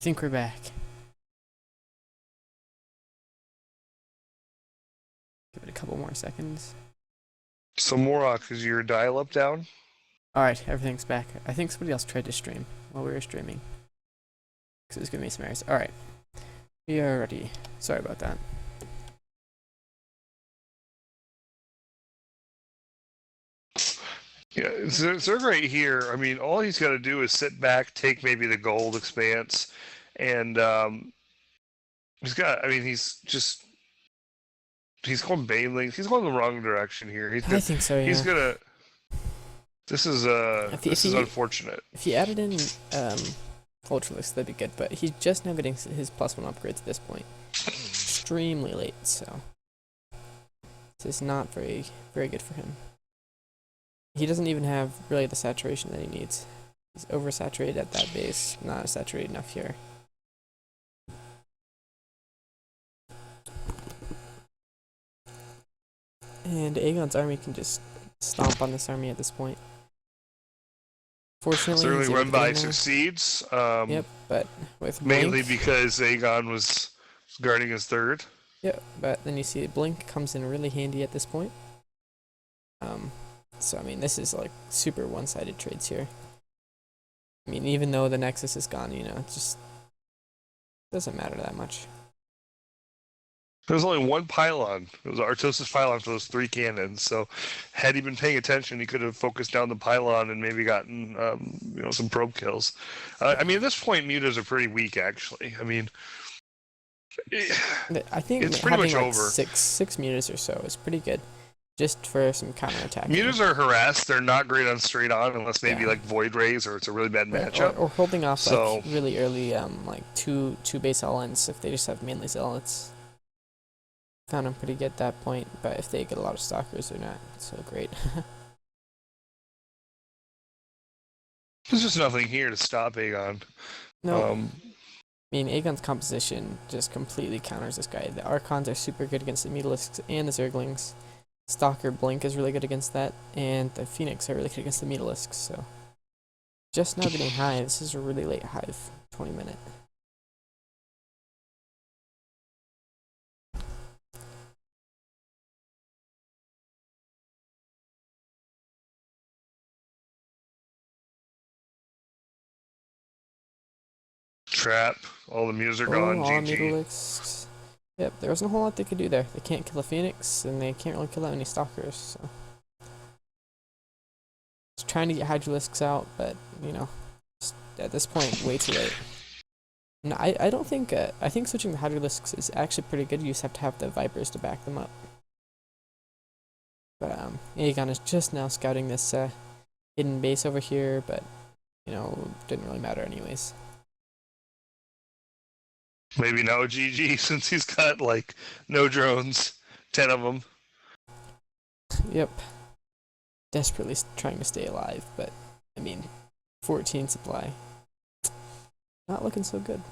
I think we're back. Give it a couple more seconds. So Morrok, is your dial-up down? Alright, everything's back. I think somebody else tried to stream while we were streaming. Because it was giving me some errors. Alright. We are ready. Sorry about that. Yeah, Zerg right here. I mean, all he's got to do is sit back, take maybe the gold expanse, and he's got. I mean, he's going Banelings. He's going the wrong direction here. I think so, He's yeah. gonna. This is unfortunate. If he added in Ultralix, that'd be good, but he's just now getting his +1 upgrades at this point. Extremely late, so this is not very good for him. He doesn't even have really the saturation that he needs. He's oversaturated at that base, not saturated enough here. And Aegon's army can just stomp on this army at this point. Fortunately, certainly run by succeeds. Yep, but with mainly Blink, because Aegon was guarding his third. Yep, but then you see Blink comes in really handy at this point. So I mean, this is like super one-sided trades here. I mean, even though the Nexus is gone, you know, it just doesn't matter that much. There was only one pylon. It was Artosis pylon for those 3 cannons. So, had he been paying attention, he could have focused down the pylon and maybe gotten, some probe kills. I mean, at this point, mutas are pretty weak, actually. I mean, I think it's pretty much like over. Six mutas or so is pretty good, just for some counterattack. Mutas are harassed. They're not great on straight on unless maybe like Void Rays or it's a really bad matchup. Or holding off like really early, like two base Aliens if they just have mainly Zealots. Found them pretty good at that point, but if they get a lot of stalkers, they're not so great. There's just nothing here to stop Aegon. No. I mean, Aegon's composition just completely counters this guy. The Archons are super good against the Mutalisks and the Zerglings. Stalker Blink is really good against that, and the Phoenix are really good against the Mutalisks, so. Just now getting high. This is a really late hive, 20-minute. Trap. All the mutas are gone. All GG. Mutalisks. Yep, there wasn't a whole lot they could do there. They can't kill a Phoenix, and they can't really kill out any Stalkers, so. Just trying to get Hydralisks out, but, you know, at this point, way too late. No, I don't think, I think switching the Hydralisks is actually pretty good. You just have to have the Vipers to back them up. But, Aegon is just now scouting this, hidden base over here, but, you know, didn't really matter anyways. Maybe now GG since he's got like no drones, 10 of them. Yep. Desperately trying to stay alive, but I mean, 14 supply. Not looking so good.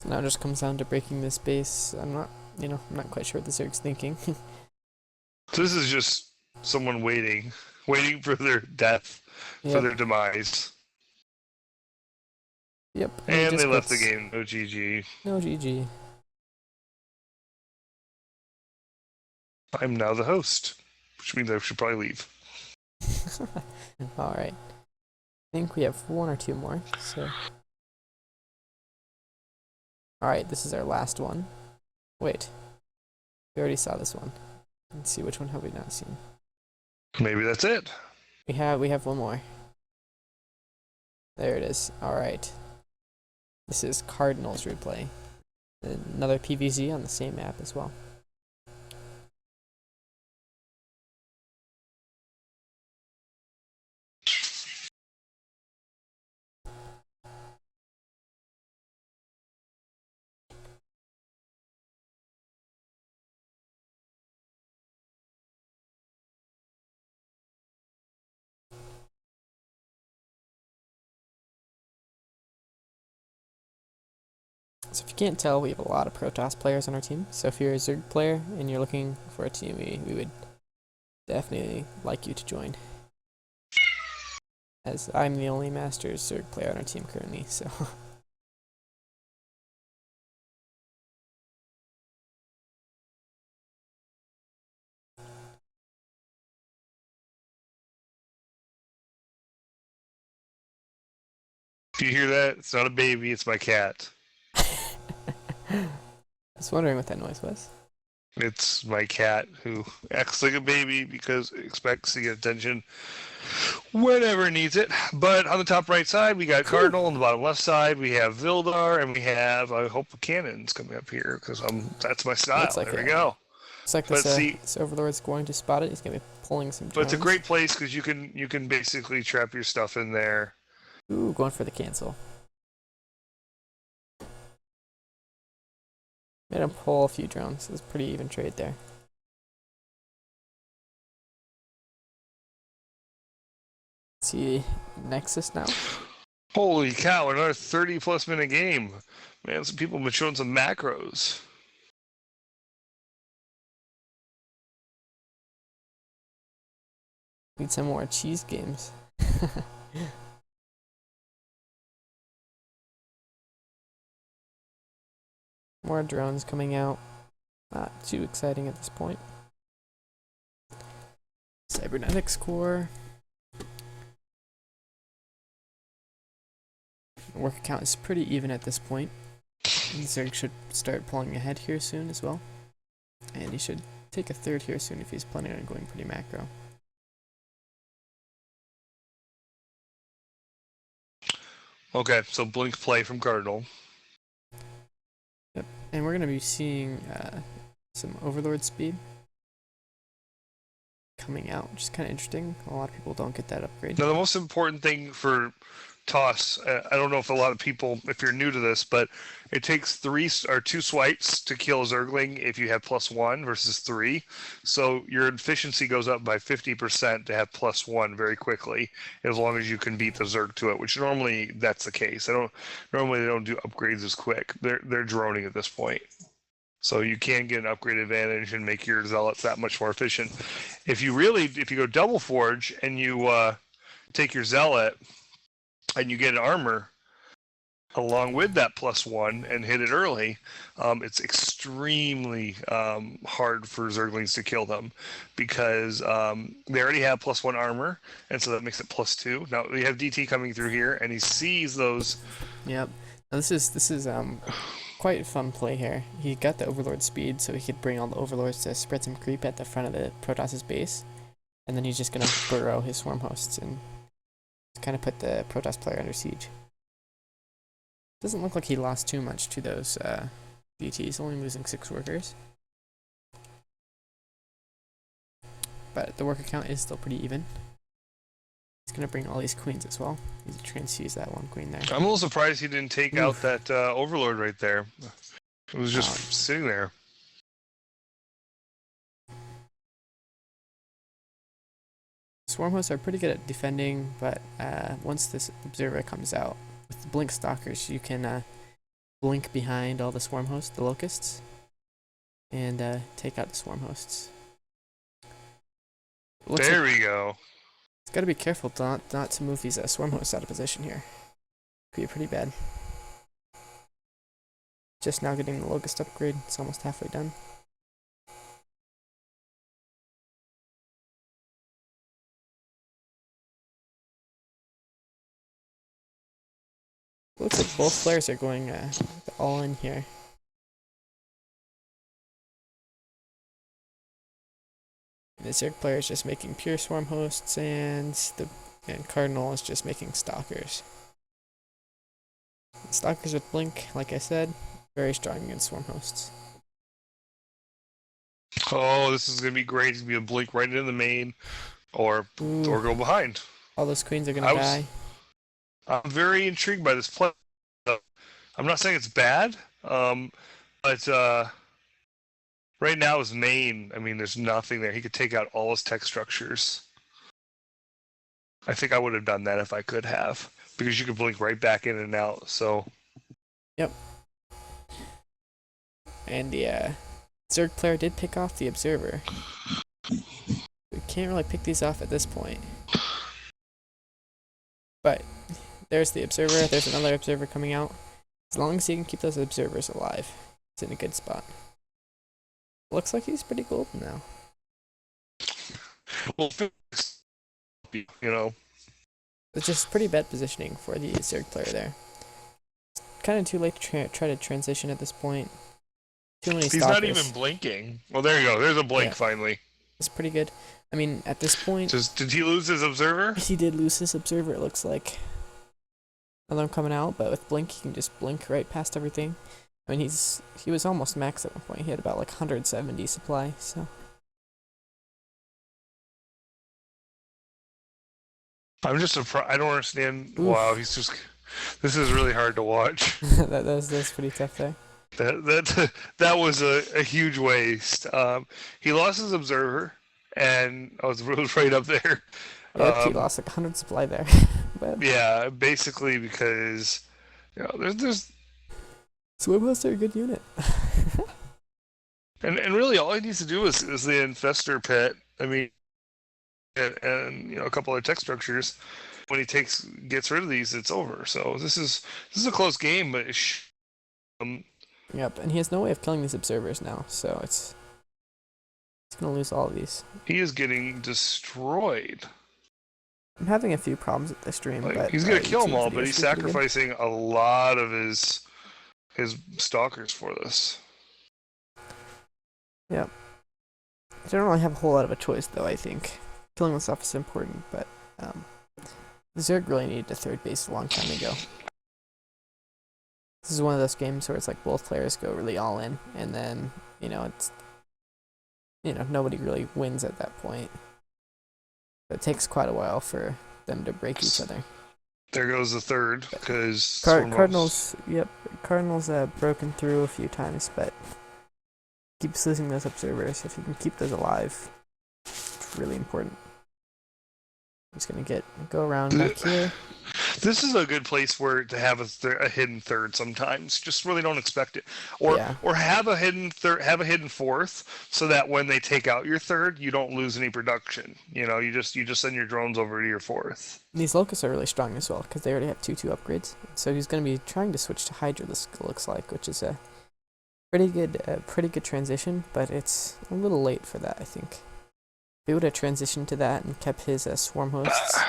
So now it just comes down to breaking this base. I'm not quite sure what the Zerg's thinking. So this is just someone waiting for their death, for their demise. Yep. And they left the game. No GG. No GG. I'm now the host, which means I should probably leave. Alright. I think we have 1 or 2 more, so. Alright, this is our last one. Wait. We already saw this one. Let's see, which one have we not seen? Maybe that's it. We have 1 more. There it is. Alright. This is Cardinal's replay. Another PVZ on the same map as well. So if you can't tell, we have a lot of Protoss players on our team. So if you're a Zerg player and you're looking for a team, we would definitely like you to join. As I'm the only Masters Zerg player on our team currently, so. If you hear that, it's not a baby, it's my cat. I was wondering what that noise was. It's my cat who acts like a baby because it expects to get attention whenever it needs it. But on the top right side, we got Cardinal. On the bottom left side, we have Vildar, and we have, I hope, cannons coming up here because that's my style. Like there we go. Looks like this Overlord's going to spot it. He's going to be pulling some drones. But it's a great place because you can basically trap your stuff in there. Ooh, going for the cancel. Made him pull a few drones. It was a pretty even trade there. Let's see Nexus now. Holy cow, another 30-plus minute game. Man, some people have been showing some macros. Need some more cheese games. More drones coming out. Not too exciting at this point. Cybernetics core. The worker count is pretty even at this point. Zerg should start pulling ahead here soon as well. And he should take a third here soon if he's planning on going pretty macro. Okay, so blink play from Cardinal. Yep, and we're going to be seeing some Overlord speed coming out, which is kind of interesting. A lot of people don't get that upgrade. Now, the most important thing for toss, I don't know if a lot of people, if you're new to this, but it takes 2 swipes to kill a Zergling if you have +1 versus 3. So your efficiency goes up by 50% to have +1 very quickly, as long as you can beat the Zerg to it, which normally that's the case. Normally they don't do upgrades as quick. They're droning at this point. So you can get an upgrade advantage and make your zealots that much more efficient. If you go double forge and you take your zealot and you get an armor along with that +1 and hit it early, it's extremely hard for Zerglings to kill them because they already have +1 armor, and so that makes it +2. Now we have DT coming through here, and he sees those. Yep. Now this is quite a fun play here. He got the Overlord speed, so he could bring all the Overlords to spread some creep at the front of the Protoss' base, and then he's just gonna burrow his swarm hosts and kind of put the Protoss player under siege. Doesn't look like he lost too much to those DTs, only losing 6 workers. But the worker count is still pretty even. He's gonna bring all these queens as well. He's gonna transfuse that one queen there. I'm a little surprised he didn't take out that Overlord right there. It was just sitting there. Swarm hosts are pretty good at defending, but once this observer comes out with the blink stalkers, you can blink behind all the swarm hosts, the locusts, and take out the swarm hosts. There we go. It's got to be careful not to move these swarm hosts out of position here. Could be pretty bad. Just now getting the locust upgrade. It's almost halfway done. Looks like both flares are going all in here. The Zerg player is just making pure swarm hosts, and Cardinal is just making stalkers. Stalkers with blink, like I said, very strong against swarm hosts. Oh, this is gonna be great. He's gonna be a blink right into the main, or go behind. All those queens are gonna die. I'm very intrigued by this play. I'm not saying it's bad, but right now his main, I mean, there's nothing there. He could take out all his tech structures. I think I would have done that if I could have, because you could blink right back in and out. So. Yep. And the Zerg player did pick off the Observer. We can't really pick these off at this point. But there's the Observer, there's another Observer coming out. As long as he can keep those Observers alive, he's in a good spot. Looks like he's pretty golden now. Well, you know. It's just pretty bad positioning for the Zerg player there. It's kind of too late to try to transition at this point. Too many He's stalkers. not even blinking. Well, there you go. There's a blink finally. It's pretty good. I mean, at this point... Did he lose his Observer? He did lose his Observer, it looks like. Another coming out, but with blink, he can just blink right past everything. I mean, he was almost max at one point. He had about like 170 supply, so... I'm just surprised. I don't understand. Oof. Wow, he's just... This is really hard to watch. that's pretty tough there. That was a huge waste. He lost his Observer, and it was right up there. Yep, he lost like 100 supply there. But yeah, basically because there's Swimhosts are a good unit. and really all he needs to do is the Infestor Pit. I mean, and a couple of tech structures. When he gets rid of these, it's over. So this is a close game, but yep, and he has no way of killing these Observers now, so he's gonna lose all of these. He is getting destroyed. I'm having a few problems with this stream, but he's gonna kill them all, but he's sacrificing a lot of his stalkers for this. Yep. I don't really have a whole lot of a choice, though. I think killing this off is important, but the Zerg really needed a third base a long time ago. This is one of those games where it's like both players go really all in, and then it's nobody really wins at that point. It takes quite a while for them to break each other. There goes the third, because Cardinals. Yep, Cardinals broken through a few times, but keeps losing those Observers. If you can keep those alive, it's really important. I'm just gonna go around back here. This is a good place to have a hidden third sometimes. Just really don't expect it, or have a hidden fourth, so that when they take out your third, you don't lose any production. You just send your drones over to your fourth. These locusts are really strong as well because they already have 2/2 upgrades. So he's gonna be trying to switch to Hydra. This looks like, which is a pretty good transition, but it's a little late for that, I think. If he would have transitioned to that and kept his swarm hosts.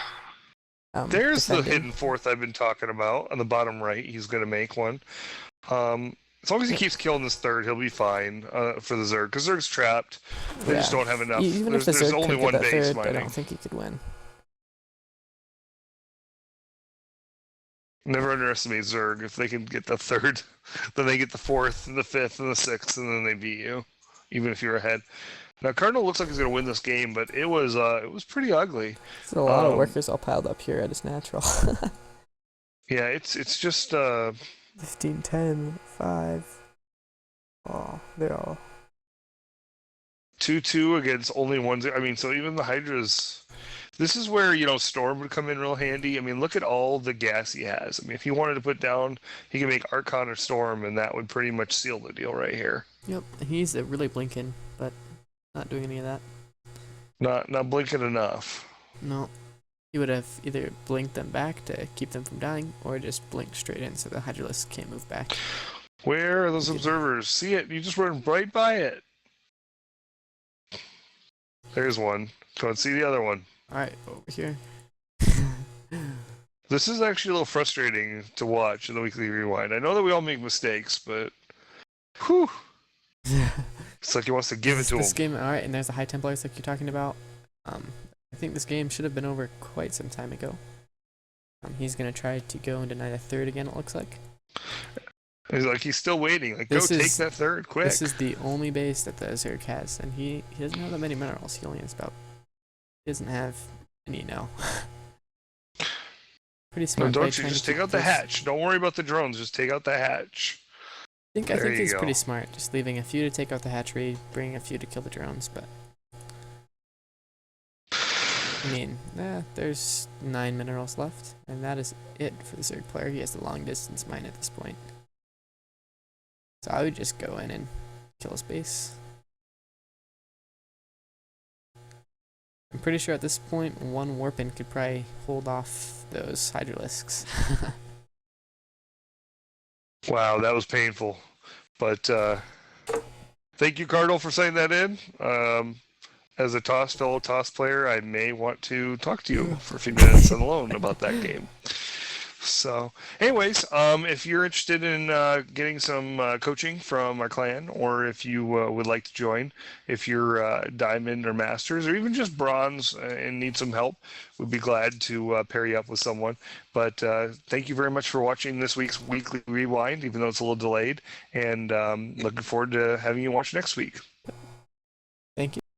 There's the hidden fourth I've been talking about on the bottom right. He's going to make one. As long as he keeps killing this third, he'll be fine for the Zerg, because Zerg's trapped. They just don't have enough. Even if the there's Zerg only could one get that base third, mining. I don't think he could win. Never underestimate Zerg. If they can get the third, then they get the fourth, and the fifth, and the sixth, and then they beat you, even if you're ahead. Now, Cardinal looks like he's going to win this game, but it was pretty ugly. There's a lot of workers all piled up here at his natural. Yeah, it's just 15, 10, 5. Oh, they're all 2-2 against only one. I mean, so even the Hydras. This is where Storm would come in real handy. I mean, look at all the gas he has. I mean, if he wanted to put down, he could make Archon or Storm, and that would pretty much seal the deal right here. Yep, he's really blinking, but not doing any of that. Not blinking enough. No. He would have either blinked them back to keep them from dying, or just blinked straight in so the Hydralisk can't move back. Where are those observers? See it? You just run right by it. There's one. Go and see the other one. Alright, over here. This is actually a little frustrating to watch in the Weekly Rewind. I know that we all make mistakes, but whew. It's like he wants to give it to him. This game, alright, and there's the High Templars like you're talking about. I think this game should have been over quite some time ago. He's gonna try to go and deny the third again, it looks like. He's still waiting. Like, go take that third, quick. This is the only base that the Zerg has, and he doesn't have that many minerals. He only has he doesn't have any now. Pretty smart. No, don't you just take out the hatch. Don't worry about the drones. Just take out the hatch. I think he's pretty smart. Just leaving a few to take out the hatchery, bringing a few to kill the drones, but I mean, there's 9 minerals left, and that is it for the Zerg player. He has the long distance mine at this point. So I would just go in and Kill his base. I'm pretty sure at this point, one Warpin could probably hold off those Hydralisks. Wow, that was painful. But thank you, Cardinal, for saying that in. As a fellow toss player, I may want to talk to you for a few minutes alone about that game. So, anyways, if you're interested in getting some coaching from our clan, or if you would like to join, if you're diamond or masters, or even just bronze and need some help, we'd be glad to pair you up with someone. But thank you very much for watching this week's Weekly Rewind, even though it's a little delayed, and looking forward to having you watch next week.